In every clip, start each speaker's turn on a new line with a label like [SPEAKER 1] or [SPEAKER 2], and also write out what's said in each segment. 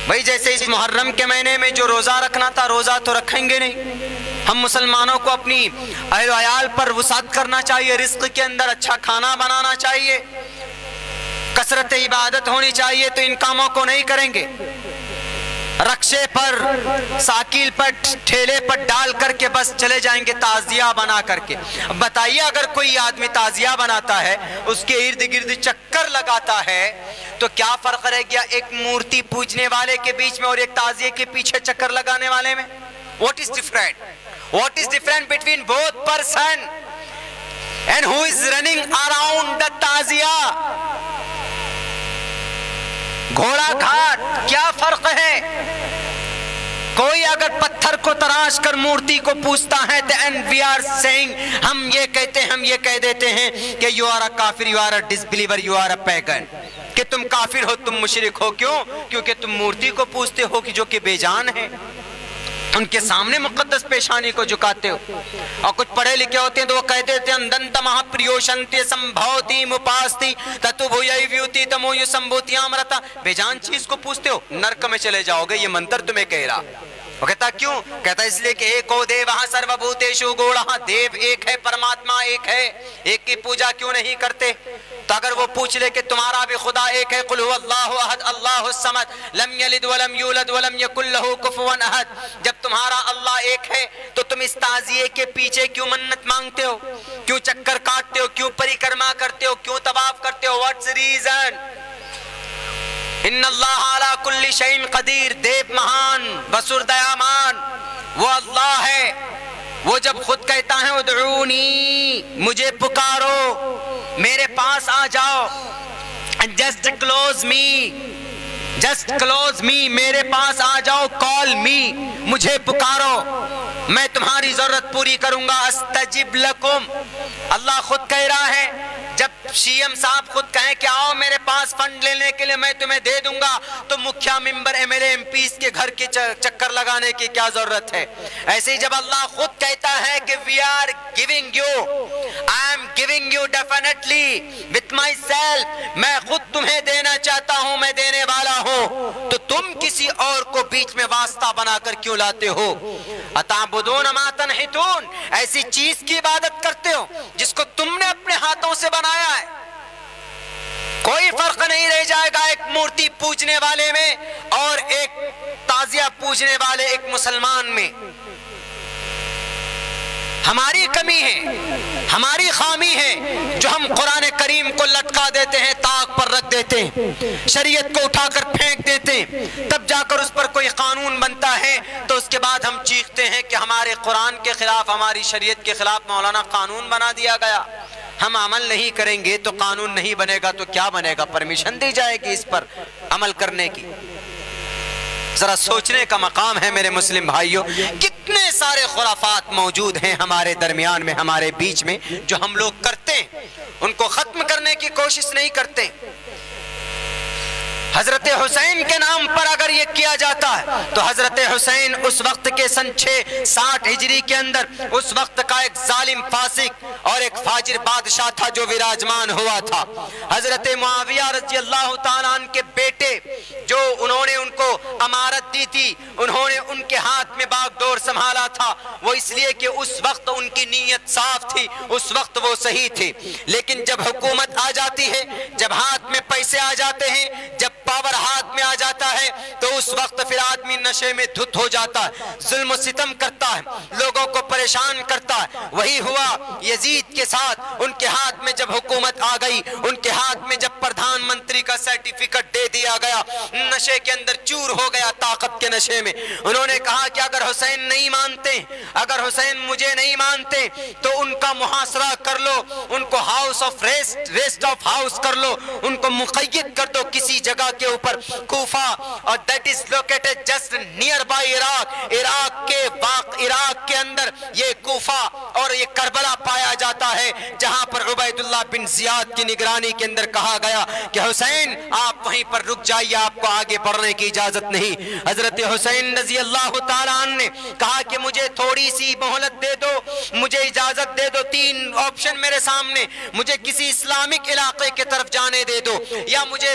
[SPEAKER 1] بھائی جیسے اس محرم کے مہینے میں جو روزہ رکھنا تھا روزہ تو رکھیں گے نہیں. ہم مسلمانوں کو اپنی اہل و عیال پر وسعت کرنا چاہیے, رزق کے اندر اچھا کھانا بنانا چاہیے, کثرت عبادت ہونی چاہیے, تو ان کاموں کو نہیں کریں گے. رکشے پر, ساکیل پر, ٹھیلے پر ڈال کر کے بس چلے جائیں گے تعزیہ بنا کر کے. اب بتائیے اگر کوئی آدمی تعزیہ بناتا ہے, اس کے ارد گرد چکر لگاتا ہے, تو کیا فرق رہ گیا ایک مورتی پوجنے والے کے بیچ میں اور ایک تعزیے کے پیچھے چکر لگانے والے میں؟ What is different? What is different between both person and who is running around the تعزیہ؟ گھوڑا گھاٹ کیا فرق ہے؟ کوئی اگر پتھر کو تراش کر مورتی کو پوچھتا ہے تو and we are saying, ہم یہ کہتے ہیں, ہم یہ کہہ دیتے ہیں کہ you are a kafir, you are a disbeliever, you are a pagan, کہ تم کافر ہو, تم مشرک ہو. کیوں؟ کیونکہ تم مورتی کو پوچھتے ہو کہ جو کہ بے جان ہے, ان کے سامنے مقدس پیشانی کو جھکاتے ہو. اور کچھ پڑھے لکھے ہوتے ہیں تو وہ کہتے ہیں اندنت مہا پریوشنتی سمبھوتی مپاستی تتوبھویئی ویوتی تمویو سمبھوتی آمرتا. بے جان چیز کو پوچھتے ہو, نرک میں چلے جاؤ گے, یہ منتر تمہیں کہہ رہا. وہ کہتا کیوں؟ کہتا اس لیے کہ ایک ہو دیوہ سرو بھوتیشو گوڑہ, دیو ایک ہے, پرماتما ایک ہے, ایک کی پوجا کیوں نہیں کرتے؟ تو اگر وہ پوچھ لے کہ تمہارا بھی خدا ایک ہے, قل هو اللہ احد اللہ الصمد لم یلد ولم یولد ولم یکن له کفوا احد, جب تمہارا اللہ ایک ہے تو تم اس تعزیے کے پیچھے کیوں منت مانگتے ہو, کیوں چکر کاٹتے ہو, کیوں پریکرما کرتے ہو, کیوں طواف کرتے ہو؟ What's reason? ان اللہ علی کل شیء قدیر, دیو مہان بسر دیامان وہ اللہ ہے. وہ جب خود کہتا ہے ادعونی, مجھے پکارو, میرے پاس آ جاؤ, جسٹ کلوز می, جسٹ کلوز می, میرے پاس آ جاؤ, کال می, مجھے پکارو, میں تمہاری ضرورت پوری کروں گا. استجب لکم, اللہ خود کہہ رہا ہے. جب سی ایم صاحب خود کہیں کہ آؤ میرے پاس فنڈ لینے کے لیے, میں تمہیں دے دوں گا, تو مکھیا member M L A MPs کے گھر کے چکر لگانے کی کیا ضرورت ہے؟ ایسے ہی جب اللہ خود کہتا ہے کہ we are giving you, I am giving you definitely with myself, میں خود تمہیں دینا چاہتا ہوں, میں دینے والا ہوں, تو تم کسی اور کو بیچ میں واسطہ بنا کر کیوں لاتے ہو؟ اتعبدون ما تنحتون, ایسی چیز کی عبادت کرتے ہو جس کو تم نے اپنے ہاتھوں سے بنایا ہے. کوئی فرق نہیں رہ جائے گا ایک مورتی پوجنے والے میں اور ایک تعزیہ پوجنے والے ایک مسلمان میں. ہماری کمی ہے, ہماری خامی ہے, جو ہم قرآن کریم کو لٹکا دیتے ہیں, طاق پر رکھ دیتے ہیں, شریعت کو اٹھا کر پھینک دیتے ہیں, تب جا کر اس پر کوئی قانون بنتا ہے تو اس کے بعد ہم چیختے ہیں کہ ہمارے قرآن کے خلاف, ہماری شریعت کے خلاف مولانا قانون بنا دیا گیا. ہم عمل نہیں کریں گے تو قانون نہیں بنے گا, تو کیا بنے گا؟ پرمیشن دی جائے گی اس پر عمل کرنے کی. ذرا سوچنے کا مقام ہے میرے مسلم بھائیوں. کتنے سارے خرافات موجود ہیں ہمارے درمیان میں, ہمارے بیچ میں, جو ہم لوگ کرتے ہیں, ان کو ختم کرنے کی کوشش نہیں کرتے. حضرت حسین کے نام پر اگر یہ کیا جاتا ہے تو حضرت حسین اس وقت کے سن 660 ہجری کے اندر اس وقت کا ایک ظالم فاسق اور ایک فاجر بادشاہ تھا جو وراجمان ہوا تھا. حضرت معاویہ رضی اللہ تعالیٰ عنہ کے بیٹے, جو انہوں نے ان کو امارت دی تھی, انہوں نے ان کے ہاتھ میں باغ ڈور سنبھالا تھا, وہ اس لیے کہ اس وقت ان کی نیت صاف تھی, اس وقت وہ صحیح تھے. لیکن جب حکومت آ جاتی ہے, جب ہاتھ میں پیسے آ جاتے ہیں, جب پاور ہاتھ میں آ جاتا ہے, تو اس وقت پھر آدمی نشے میں دھت ہو جاتا ہے, ظلم و ستم کرتا ہے, لوگوں کو پریشان کرتا ہے. وہی ہوا یزید کے ساتھ. ان کے ہاتھ میں جب حکومت آ گئی, ان کے ہاتھ میں جب پردھان منتری کا سرٹیفکیٹ دے دیا گیا, نشے کے اندر چور ہو گیا, طاقت کے نشے میں. انہوں نے کہا کہ اگر حسین نہیں مانتے, اگر حسین مجھے نہیں مانتے تو ان کا محاصرہ کر لو, ان کو house of rest of house کر لو, ان کو مقید کر دو کسی جگہ کے اوپر, کوفہ, اور that is located just near by Iraq. Iraq کے اندر یہ کوفہ اور یہ کربلا پایا جاتا ہے, جہاں پر عبید اللہ بن زیاد کی نگرانی کے اندر کہا گیا کہ حسین آپ وہیں پر رک جائیے, آپ کو آگے بڑھنے کی اجازت نہیں. حضرت حسین رضی اللہ تعالیٰ عنہ نے کہا کہ مجھے تھوڑی سی مہلت دے دو, مجھے اجازت دے دو, 3 آپشن میرے سامنے, مجھے کسی اسلامک علاقے کی طرف جانے دے دو, یا مجھے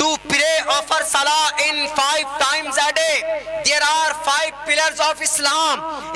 [SPEAKER 1] to pray offer salah in 5 times a day. There are 5 pillars of Islam.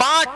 [SPEAKER 1] 5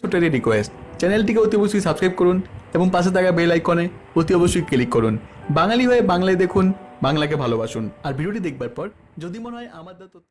[SPEAKER 2] ছোট্ট রিকোয়েস্ট, চ্যানেলটিকে অতি অবশ্যই সাবস্ক্রাইব করুন এবং পাশে থাকা বেল আইকনে অতি অবশ্যই ক্লিক করুন। বাঙালি হয়ে বাংলায় দেখুন, বাংলাকে ভালোবাসুন। আর ভিডিওটি দেখবার পর যদি মনে হয় আমাদের তথ্য